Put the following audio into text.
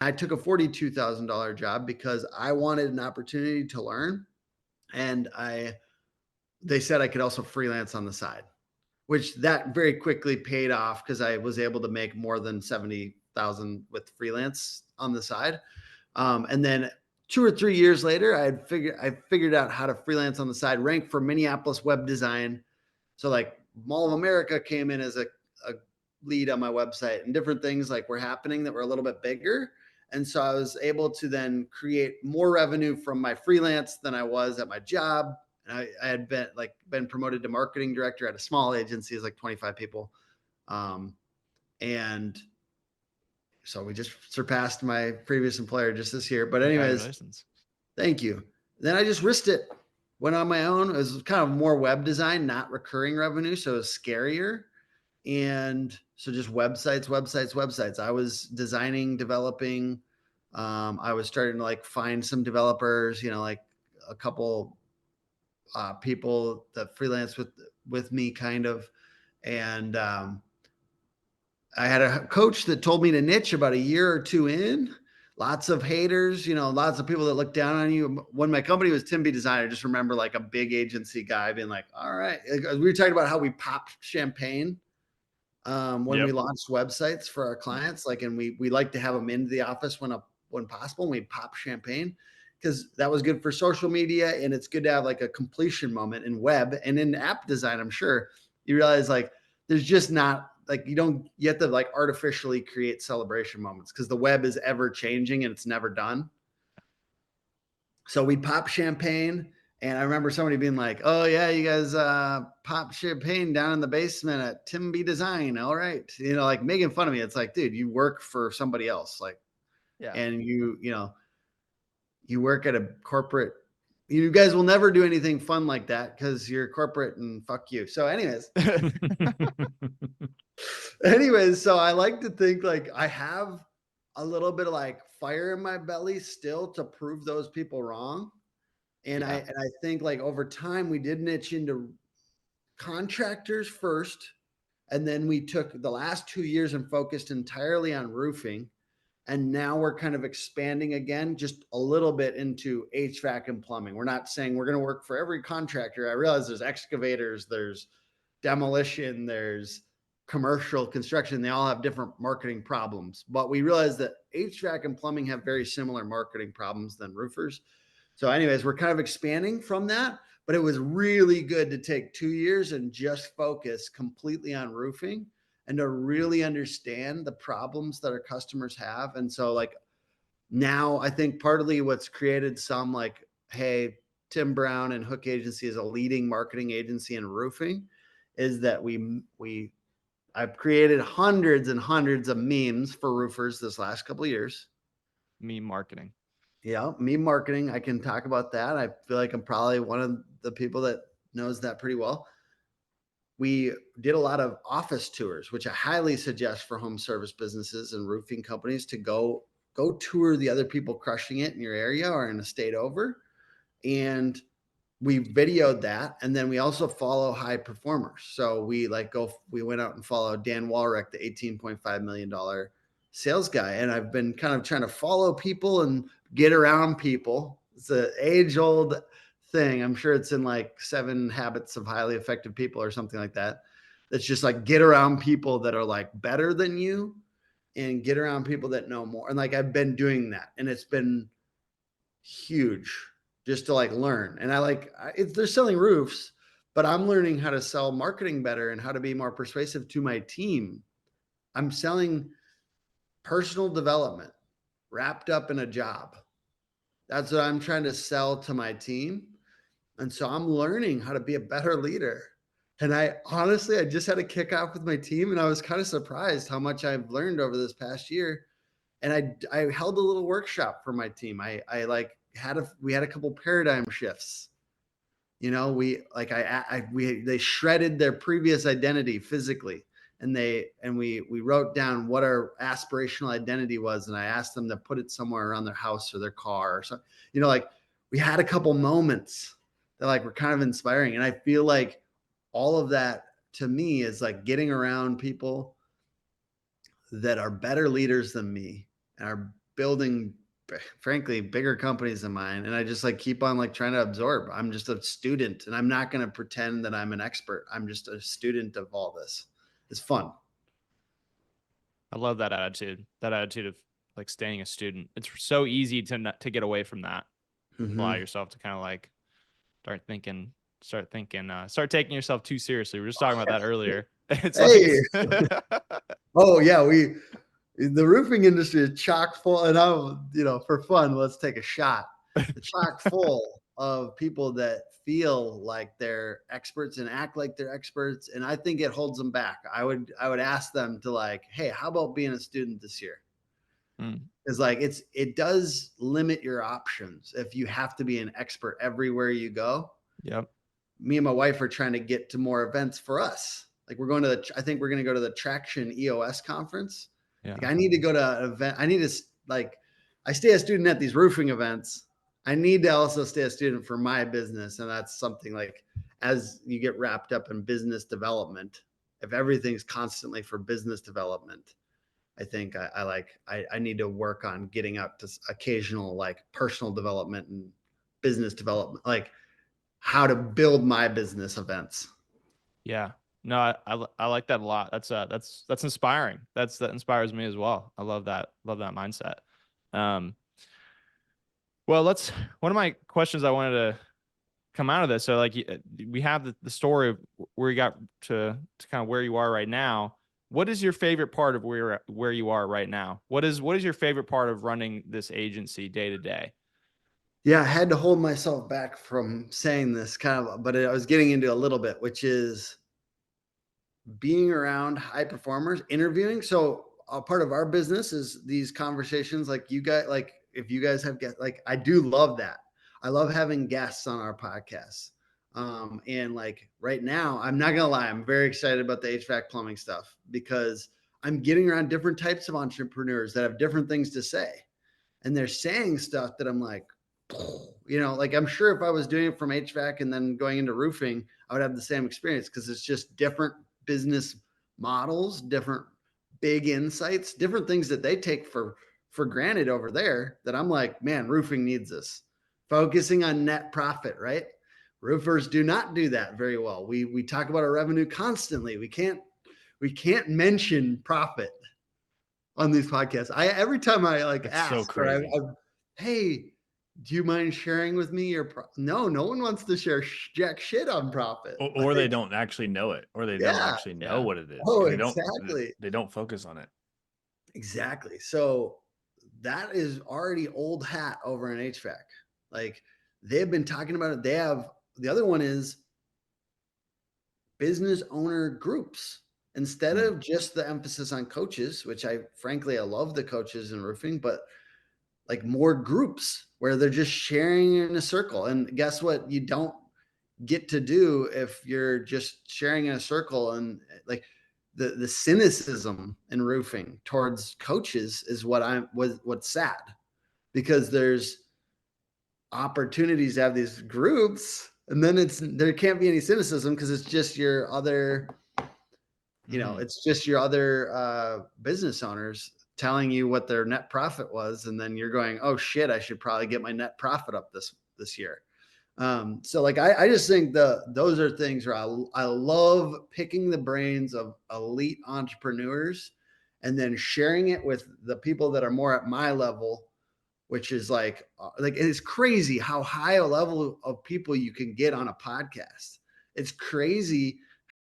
I took a $42,000 job because I wanted an opportunity to learn. And they said I could also freelance on the side, which that very quickly paid off because I was able to make more than 70,000 with freelance on the side. And then 2 or 3 years later, I figured out how to freelance on the side, rank for Minneapolis web design. So like Mall of America came in as a lead on my website, and different things like were happening that were a little bit bigger. And so I was able to then create more revenue from my freelance than I was at my job. And I had been promoted to marketing director at a small agency, it's like 25 people. Um, and so we just surpassed my previous employer just this year. But anyways, Congratulations. thank you. Then I just risked it. Went on my own. It was kind of more web design, not recurring revenue, so it was scarier. And so just websites. I was designing, developing. I was starting to like find some developers, like a couple people that freelance with me, kind of. And I had a coach that told me to niche about a year or two in. Lots of haters, lots of people that look down on you. When my company was Tim B Design, I just remember like a big agency guy being like, all right. We were talking about how we popped champagne when we Yep. launched websites for our clients. Like, and we like to have them into the office when possible. And we pop champagne because that was good for social media. And it's good to have like a completion moment in web and in app design. I'm sure you realize like there's just not like you have to like artificially create celebration moments because the web is ever changing and it's never done. So we pop champagne. And I remember somebody being like, "Oh yeah, you guys pop champagne down in the basement at Tim B Design. All right," like making fun of me. It's like, dude, you work for somebody else, like, Yeah. and you work at a corporate. You guys will never do anything fun like that because you're corporate and fuck you. So, anyways, so I like to think like I have a little bit of like fire in my belly still to prove those people wrong. And I Yeah. and I think like over time we did niche into contractors first, and then we took the last 2 years and focused entirely on roofing. And now we're kind of expanding again, just a little bit into HVAC and plumbing. We're not saying we're going to work for every contractor. I realize there's excavators, there's demolition, there's commercial construction. They all have different marketing problems. But we realize that HVAC and plumbing have very similar marketing problems than roofers. So, anyways, we're kind of expanding from that, but it was really good to take 2 years and just focus completely on roofing and to really understand the problems that our customers have. And so, like, now I think partly what's created some like, hey, Tim Brown and Hook Agency is a leading marketing agency in roofing is that I've created hundreds and hundreds of memes for roofers this last couple of years. Meme marketing. Yeah, meme marketing. I can talk about that. I feel like I'm probably one of the people that knows that pretty well. We did a lot of office tours, which I highly suggest for home service businesses and roofing companies to go tour the other people crushing it in your area or in a state over. And we videoed that, and then we also follow high performers. So we went out and followed Dan Walrick, the $18.5 million sales guy. And I've been kind of trying to follow people and get around people. It's an age old thing. I'm sure it's in like 7 Habits of Highly Effective People or something like that. That's just like get around people that are like better than you and get around people that know more. And like I've been doing that, and it's been huge just to like learn. And they're selling roofs, but I'm learning how to sell marketing better and how to be more persuasive to my team. I'm selling personal development wrapped up in a job. That's what I'm trying to sell to my team. And so I'm learning how to be a better leader. And I just had a kickoff with my team, and I was kind of surprised how much I've learned over this past year. And I held a little workshop for my team. I like we had a couple paradigm shifts. They shredded their previous identity physically, and we wrote down what our aspirational identity was, and I asked them to put it somewhere around their house or their car or something. Like we had a couple moments that like were kind of inspiring, and I feel like all of that to me is like getting around people that are better leaders than me and are building, frankly, bigger companies than mine. And I just like keep on like trying to absorb. I'm just a student and I'm not going to pretend that I'm an expert. I'm just a student of all this. It's fun. I love that attitude. That attitude of like staying a student. It's so easy to get away from that. Allow yourself to kind of like start taking yourself too seriously. We were just talking about that earlier. It's like Hey, oh yeah, the roofing industry is chock full, and for fun, let's take a shot. The chock full of people that feel like they're experts and act like they're experts, and I think it holds them back. I would ask them to like, hey, how about being a student this year? It's like it does limit your options if you have to be an expert everywhere you go. Yep. Me and my wife are trying to get to more events for us. Like I think we're going to go to the Traction EOS conference. Yeah. Like I need to go to an event. I stay a student at these roofing events. I need to also stay a student for my business. And that's something like, as you get wrapped up in business development, if everything's constantly for business development, I think I need to work on getting up to occasional like personal development and business development, like how to build my business events. Yeah. No, I like that a lot. That's inspiring. That inspires me as well. I love that. Love that mindset. Um, well, one of my questions I wanted to come out of this. So like we have the story of where you got to kind of where you are right now. What is your favorite part of where you are right now? What is your favorite part of running this agency day to day? Yeah, I had to hold myself back from saying this but I was getting into a little bit, which is being around high performers, interviewing. So a part of our business is these conversations like you guys, like if you guys have guests, like I do love that. I love having guests on our podcast. And like right now, I'm not gonna lie, I'm very excited about the HVAC plumbing stuff because I'm getting around different types of entrepreneurs that have different things to say. And they're saying stuff that I'm like, like I'm sure if I was doing it from HVAC and then going into roofing, I would have the same experience because it's just different business models, different big insights, different things that they take for granted over there that I'm like, man, roofing needs this. Focusing on net profit, right? Roofers do not do that very well. We talk about our revenue constantly. We can't mention profit on these podcasts. Every time I like It's ask, so crazy. hey, do you mind sharing with me no one wants to share jack shit on profit. Or they don't actually know it, or they don't Yeah. actually know what it is. Oh, They exactly. don't focus on it. Exactly. So that is already old hat over in HVAC. Like they've been talking about it. The other one is business owner groups. Instead of just the emphasis on coaches, which I love the coaches in roofing, but like more groups where they're just sharing in a circle. And guess what? You don't get to do if you're just sharing in a circle. And like the cynicism in roofing towards coaches is what's sad, because there's opportunities to have these groups, and then there can't be any cynicism because it's just your other it's just your other business owners telling you what their net profit was, and then you're going, oh shit, I should probably get my net profit up this year. So like I just think those are things where I love picking the brains of elite entrepreneurs and then sharing it with the people that are more at my level, which is like it's crazy how high a level of people you can get on a podcast. It's crazy